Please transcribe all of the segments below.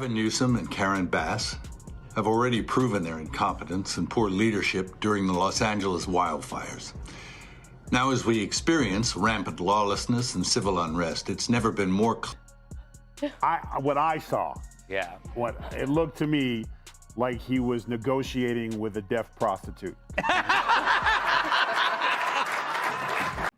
Gavin Newsom and Karen Bass have already proven their incompetence and poor leadership during the Los Angeles wildfires. Now, as we experience rampant lawlessness and civil unrest, it's never been more what I saw, Yeah. what it looked to me like he was negotiating with a deaf prostitute.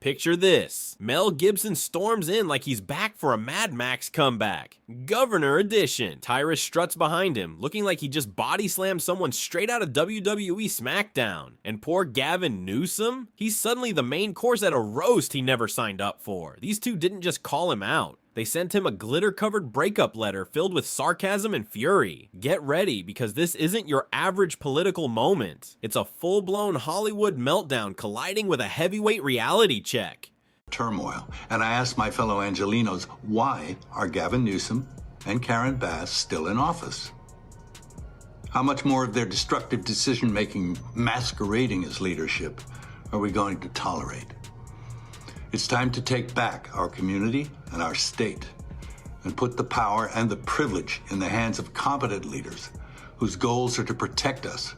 Picture this. Mel Gibson storms in like he's back for a Mad Max comeback. Governor edition. Tyrus struts behind him, looking like he just body slammed someone straight out of WWE SmackDown. And poor Gavin Newsom? He's suddenly the main course at a roast he never signed up for. These two didn't just call him out. They sent him a glitter-covered breakup letter filled with sarcasm and fury. Get ready, because this isn't your average political moment. It's a full-blown Hollywood meltdown colliding with a heavyweight reality check. turmoil. And I asked my fellow Angelinos, why are Gavin Newsom and Karen Bass still in office? How much more of their destructive decision-making masquerading as leadership are we going to tolerate? It's time to take back our community and our state and put the power and the privilege in the hands of competent leaders whose goals are to protect us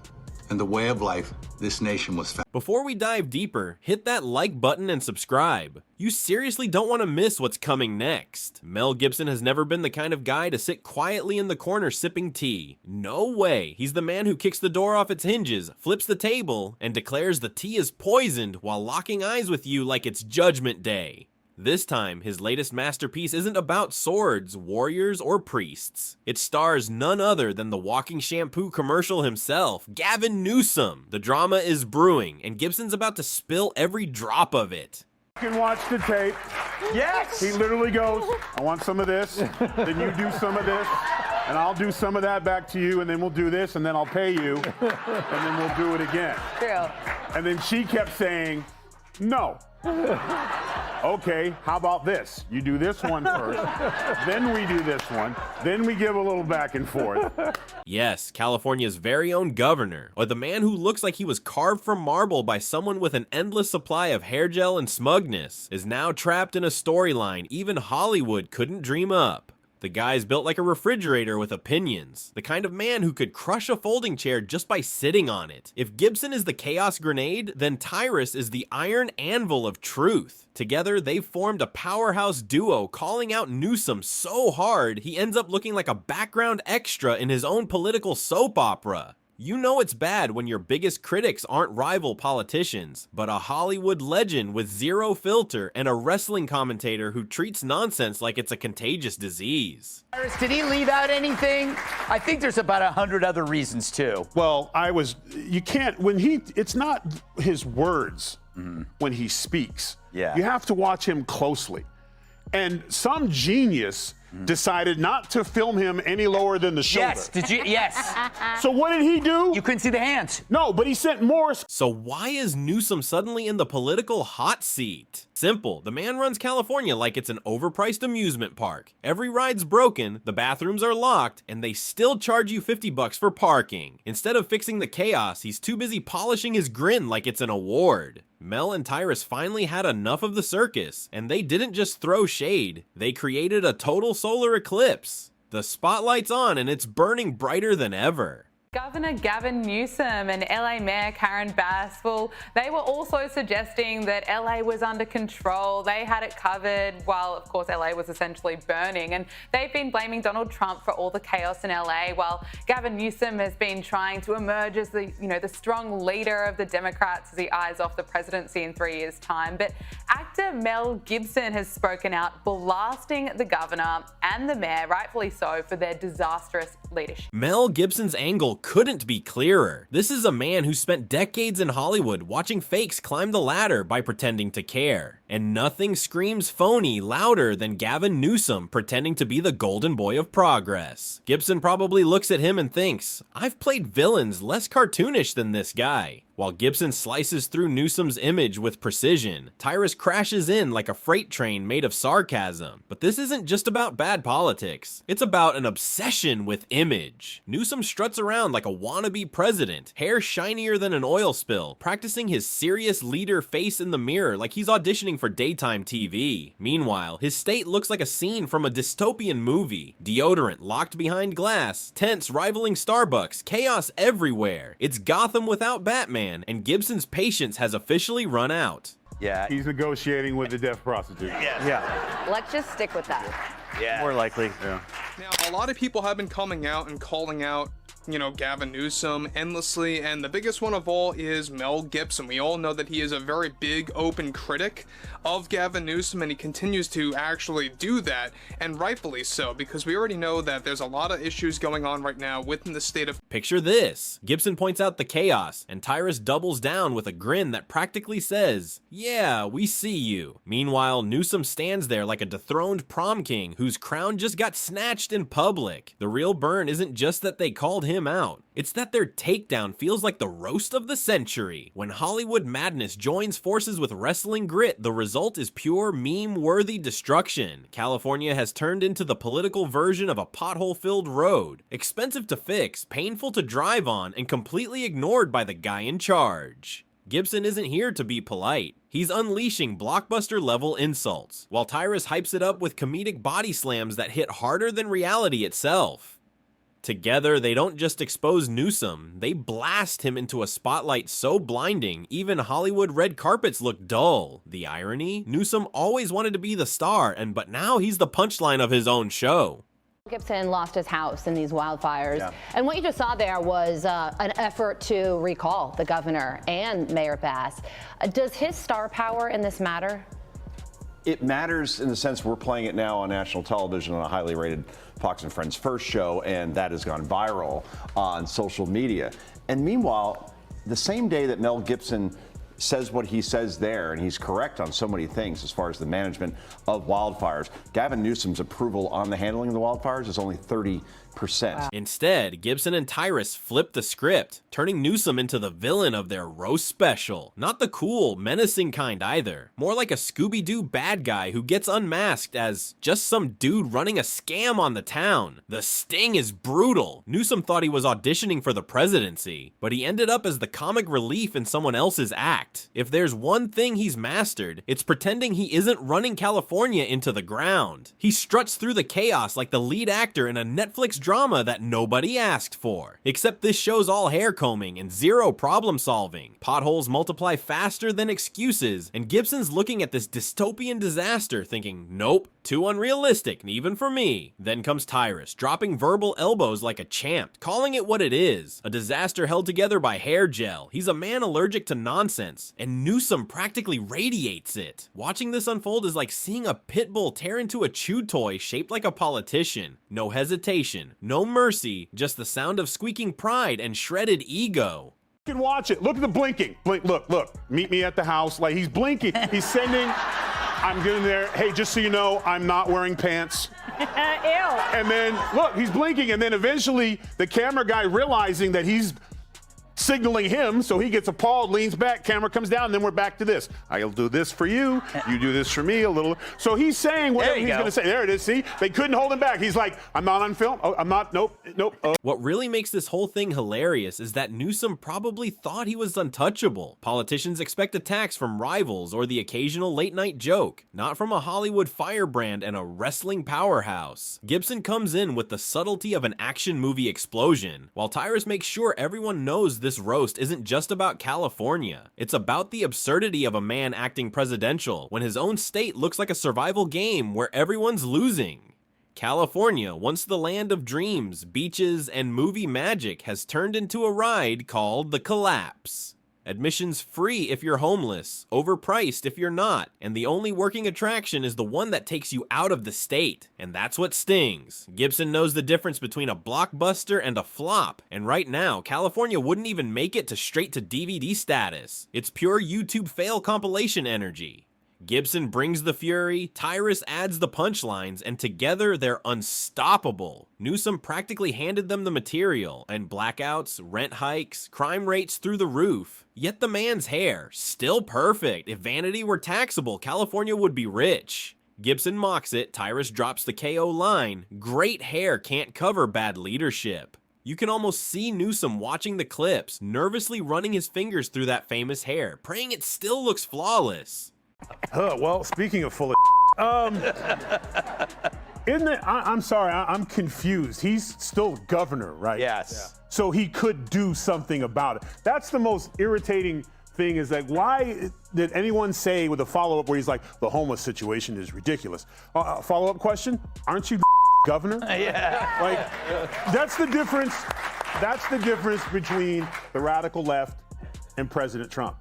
and the way of life this nation was founded. Before we dive deeper, hit that like button and subscribe. You seriously don't want to miss what's coming next. Mel Gibson has never been the kind of guy to sit quietly in the corner sipping tea. No way. He's the man who kicks the door off its hinges, flips the table, and declares the tea is poisoned while locking eyes with you like it's Judgment Day. This time, his latest masterpiece isn't about swords, warriors, or priests. It stars none other than the walking shampoo commercial himself, Gavin Newsom. The drama is brewing, and Gibson's about to spill every drop of it. You can watch the tape. Yes! He literally goes, I want some of this, then you do some of this, and I'll do some of that back to you, and then we'll do this, and then I'll pay you, and then we'll do it again. True. And then she kept saying, no. Okay, how about this? You do this one first, then we do this one, then we give a little back and forth. Yes, California's very own governor, or the man who looks like he was carved from marble by someone with an endless supply of hair gel and smugness, is now trapped in a storyline even Hollywood couldn't dream up. The guy's built like a refrigerator with opinions, the kind of man who could crush a folding chair just by sitting on it. If Gibson is the chaos grenade, then Tyrus is the iron anvil of truth. Together, they've formed a powerhouse duo calling out Newsom so hard he ends up looking like a background extra in his own political soap opera. You know it's bad when your biggest critics aren't rival politicians, but a Hollywood legend with zero filter and a wrestling commentator who treats nonsense like it's a contagious disease. Tyrus, did he leave out anything? I think there's about 100 other reasons too. Well, you can't, it's not his words when he speaks. Yeah. You have to watch him closely. And some genius decided not to film him any lower than the shoulder. Yes, did you? Yes. So what did he do? You couldn't see the hands. No, but he sent Morris. So why is Newsom suddenly in the political hot seat? Simple, the man runs California like it's an overpriced amusement park. Every ride's broken, the bathrooms are locked, and they still charge you $50 for parking. Instead of fixing the chaos, he's too busy polishing his grin like it's an award. Mel and Tyrus finally had enough of the circus, and they didn't just throw shade, they created a total solar eclipse. The spotlight's on and it's burning brighter than ever. Governor Gavin Newsom and LA Mayor Karen Bass, well, they were also suggesting that LA was under control. They had it covered while, of course, LA was essentially burning. And they've been blaming Donald Trump for all the chaos in LA, while Gavin Newsom has been trying to emerge as the strong leader of the Democrats as he eyes off the presidency in 3 years' time. But actor Mel Gibson has spoken out, blasting the governor and the mayor, rightfully so, for their disastrous leadership. Mel Gibson's angle couldn't be clearer. This is a man who spent decades in Hollywood watching fakes climb the ladder by pretending to care. And nothing screams phony louder than Gavin Newsom pretending to be the golden boy of progress. Gibson probably looks at him and thinks, I've played villains less cartoonish than this guy. While Gibson slices through Newsom's image with precision, Tyrus crashes in like a freight train made of sarcasm. But this isn't just about bad politics. It's about an obsession with image. Newsom struts around like a wannabe president, hair shinier than an oil spill, practicing his serious leader face in the mirror like he's auditioning for daytime TV. Meanwhile, his state looks like a scene from a dystopian movie. Deodorant locked behind glass, tents rivaling Starbucks, chaos everywhere. It's Gotham without Batman, and Gibson's patience has officially run out. Yeah. He's negotiating with the deaf prostitute. Yeah. Let's just stick with that. Yeah. More likely. Yeah. Now, a lot of people have been coming out and calling out, you know, Gavin Newsom endlessly, and the biggest one of all is Mel Gibson. We all know that he is a very big, open critic of Gavin Newsom, and he continues to actually do that, and rightfully so, because we already know that there's a lot of issues going on right now within the state of... Picture this. Gibson points out the chaos, and Tyrus doubles down with a grin that practically says, "Yeah, we see you." Meanwhile, Newsom stands there like a dethroned prom king whose crown just got snatched in public. The real burn isn't just that they called him out. It's that their takedown feels like the roast of the century. When Hollywood madness joins forces with wrestling grit, the result is pure meme-worthy destruction. California has turned into the political version of a pothole-filled road. Expensive to fix, painful to drive on, and completely ignored by the guy in charge. Gibson isn't here to be polite. He's unleashing blockbuster-level insults, while Tyrus hypes it up with comedic body slams that hit harder than reality itself. Together, they don't just expose Newsom, they blast him into a spotlight so blinding, even Hollywood red carpets look dull. The irony? Newsom always wanted to be the star, but now he's the punchline of his own show. Gibson lost his house in these wildfires. And what you just saw there was an effort to recall the governor and Mayor Bass. Does his star power in this matter? It matters in the sense we're playing it now on national television on a highly rated Fox and Friends first show, and that has gone viral on social media. And meanwhile, the same day that Mel Gibson says what he says there, and he's correct on so many things as far as the management of wildfires, Gavin Newsom's approval on the handling of the wildfires is only 30%. Wow. Instead, Gibson and Tyrus flip the script, turning Newsom into the villain of their roast special. Not the cool, menacing kind either. More like a Scooby-Doo bad guy who gets unmasked as just some dude running a scam on the town. The sting is brutal. Newsom thought he was auditioning for the presidency, but he ended up as the comic relief in someone else's act. If there's one thing he's mastered, it's pretending he isn't running California into the ground. He struts through the chaos like the lead actor in a Netflix drama that nobody asked for. Except this show's all hair combing and zero problem solving. Potholes multiply faster than excuses, and Gibson's looking at this dystopian disaster thinking, nope, too unrealistic, even for me. Then comes Tyrus, dropping verbal elbows like a champ, calling it what it is. A disaster held together by hair gel. He's a man allergic to nonsense, and Newsom practically radiates it. Watching this unfold is like seeing a pit bull tear into a chew toy shaped like a politician. No hesitation, no mercy, just the sound of squeaking pride and shredded ego. You can watch it. Look at the blinking. Blink, look. Meet me at the house. Like, he's blinking. He's sending. I'm getting there. Hey, just so you know, I'm not wearing pants. Ew. And then, look, he's blinking. And then eventually, the camera guy realizing that he's signaling him, so he gets appalled, leans back, camera comes down, and then we're back to this. I'll do this for you. You do this for me a little. So he's saying whatever he's going to say. There it is. See, they couldn't hold him back. He's like, I'm not on film. Oh, I'm not. Nope. What really makes this whole thing hilarious is that Newsom probably thought he was untouchable. Politicians expect attacks from rivals or the occasional late-night joke, not from a Hollywood firebrand and a wrestling powerhouse. Gibson comes in with the subtlety of an action movie explosion, while Tyrus makes sure everyone knows this roast isn't just about California. It's about the absurdity of a man acting presidential when his own state looks like a survival game where everyone's losing. California, once the land of dreams, beaches, and movie magic, has turned into a ride called The Collapse. Admission's free if you're homeless, overpriced if you're not, and the only working attraction is the one that takes you out of the state. And that's what stings. Gibson knows the difference between a blockbuster and a flop, and right now, California wouldn't even make it to straight to DVD status. It's pure YouTube fail compilation energy. Gibson brings the fury, Tyrus adds the punchlines, and together they're unstoppable. Newsom practically handed them the material, and blackouts, rent hikes, crime rates through the roof. Yet the man's hair, still perfect. If vanity were taxable, California would be rich. Gibson mocks it, Tyrus drops the KO line, great hair can't cover bad leadership. You can almost see Newsom watching the clips, nervously running his fingers through that famous hair, praying it still looks flawless. Well, speaking of full of isn't it, I'm sorry, I'm confused. He's still governor, right? Yes. Yeah. So he could do something about it. That's the most irritating thing, is like, why did anyone say with a follow-up where he's like, the homeless situation is ridiculous? Follow-up question, aren't you governor? Yeah. Like, that's the difference. That's the difference between the radical left and President Trump.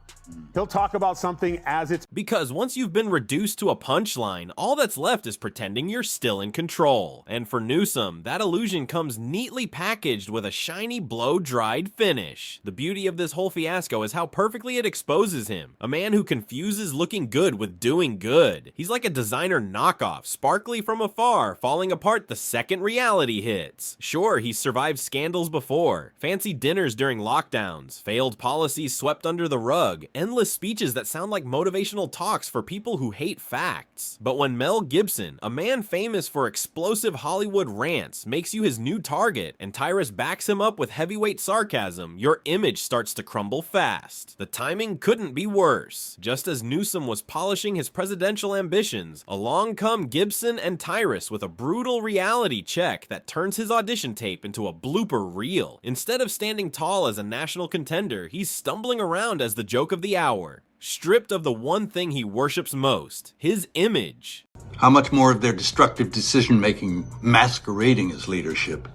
He'll talk about something as it's... Because once you've been reduced to a punchline, all that's left is pretending you're still in control. And for Newsom, that illusion comes neatly packaged with a shiny, blow-dried finish. The beauty of this whole fiasco is how perfectly it exposes him. A man who confuses looking good with doing good. He's like a designer knockoff, sparkly from afar, falling apart the second reality hits. Sure, he's survived scandals before. Fancy dinners during lockdowns, failed policies swept under the rug, endless speeches that sound like motivational talks for people who hate facts. But when Mel Gibson, a man famous for explosive Hollywood rants, makes you his new target, and Tyrus backs him up with heavyweight sarcasm, your image starts to crumble fast. The timing couldn't be worse. Just as Newsom was polishing his presidential ambitions, along come Gibson and Tyrus with a brutal reality check that turns his audition tape into a blooper reel. Instead of standing tall as a national contender, he's stumbling around as the joke of the hour, stripped of the one thing he worships most, his image. How much more of their destructive decision-making masquerading as leadership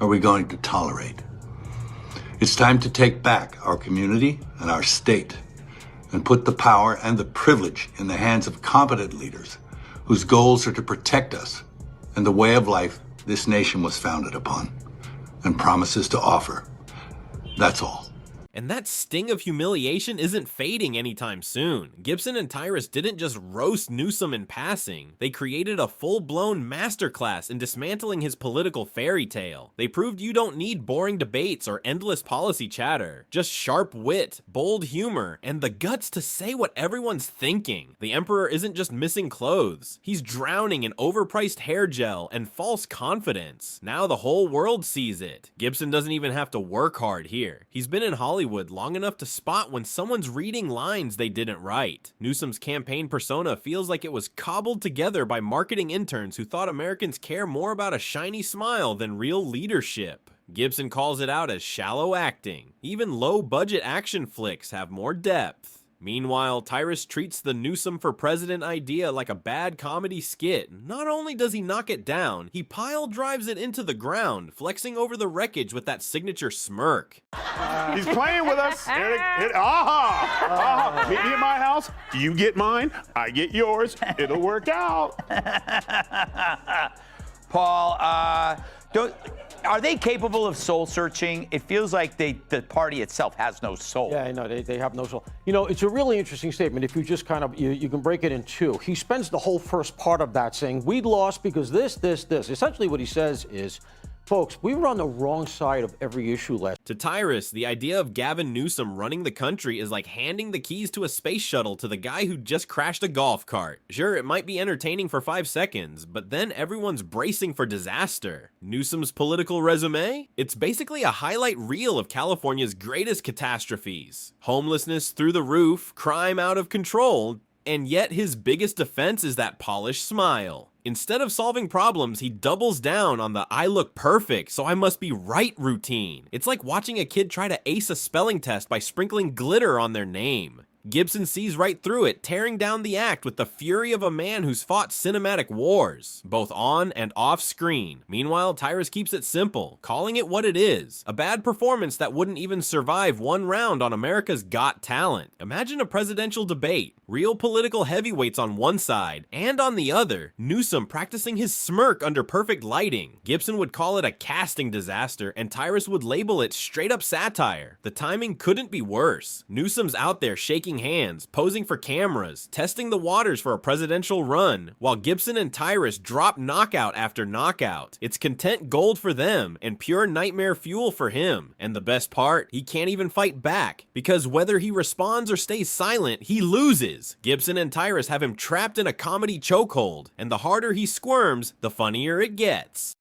are we going to tolerate? It's time to take back our community and our state and put the power and the privilege in the hands of competent leaders whose goals are to protect us and the way of life this nation was founded upon and promises to offer. That's all. And that sting of humiliation isn't fading anytime soon. Gibson and Tyrus didn't just roast Newsom in passing. They created a full-blown masterclass in dismantling his political fairy tale. They proved you don't need boring debates or endless policy chatter. Just sharp wit, bold humor, and the guts to say what everyone's thinking. The emperor isn't just missing clothes. He's drowning in overpriced hair gel and false confidence. Now the whole world sees it. Gibson doesn't even have to work hard here. He's been in Hollywood long enough to spot when someone's reading lines they didn't write. Newsom's campaign persona feels like it was cobbled together by marketing interns who thought Americans care more about a shiny smile than real leadership. Gibson calls it out as shallow acting. Even low-budget action flicks have more depth. Meanwhile, Tyrus treats the Newsom for president idea like a bad comedy skit. Not only does he knock it down, he pile drives it into the ground, flexing over the wreckage with that signature smirk. He's playing with us. Meet me at my house. You get mine. I get yours. It'll work out. Paul, are they capable of soul searching? It feels like the party itself has no soul. Yeah, I know, they have no soul. You know, it's a really interesting statement. If you just kind of, you can break it in two. He spends the whole first part of that saying, we lost because this. Essentially what he says is, folks, we were on the wrong side of every issue last. To Tyrus, the idea of Gavin Newsom running the country is like handing the keys to a space shuttle to the guy who just crashed a golf cart. Sure, it might be entertaining for 5 seconds, but then everyone's bracing for disaster. Newsom's political resume? It's basically a highlight reel of California's greatest catastrophes. Homelessness through the roof, crime out of control, and yet his biggest defense is that polished smile. Instead of solving problems, he doubles down on the I look perfect, so I must be right routine. It's like watching a kid try to ace a spelling test by sprinkling glitter on their name. Gibson sees right through it, tearing down the act with the fury of a man who's fought cinematic wars, both on and off screen. Meanwhile, Tyrus keeps it simple, calling it what it is, a bad performance that wouldn't even survive 1 round on America's Got Talent. Imagine a presidential debate, real political heavyweights on one side, and on the other, Newsom practicing his smirk under perfect lighting. Gibson would call it a casting disaster, and Tyrus would label it straight up satire. The timing couldn't be worse. Newsom's out there shaking shaking hands, posing for cameras, testing the waters for a presidential run, while Gibson and Tyrus drop knockout after knockout. It's content gold for them and pure nightmare fuel for him. And the best part, he can't even fight back, because whether he responds or stays silent, he loses. Gibson and Tyrus have him trapped in a comedy chokehold, and the harder he squirms, the funnier it gets.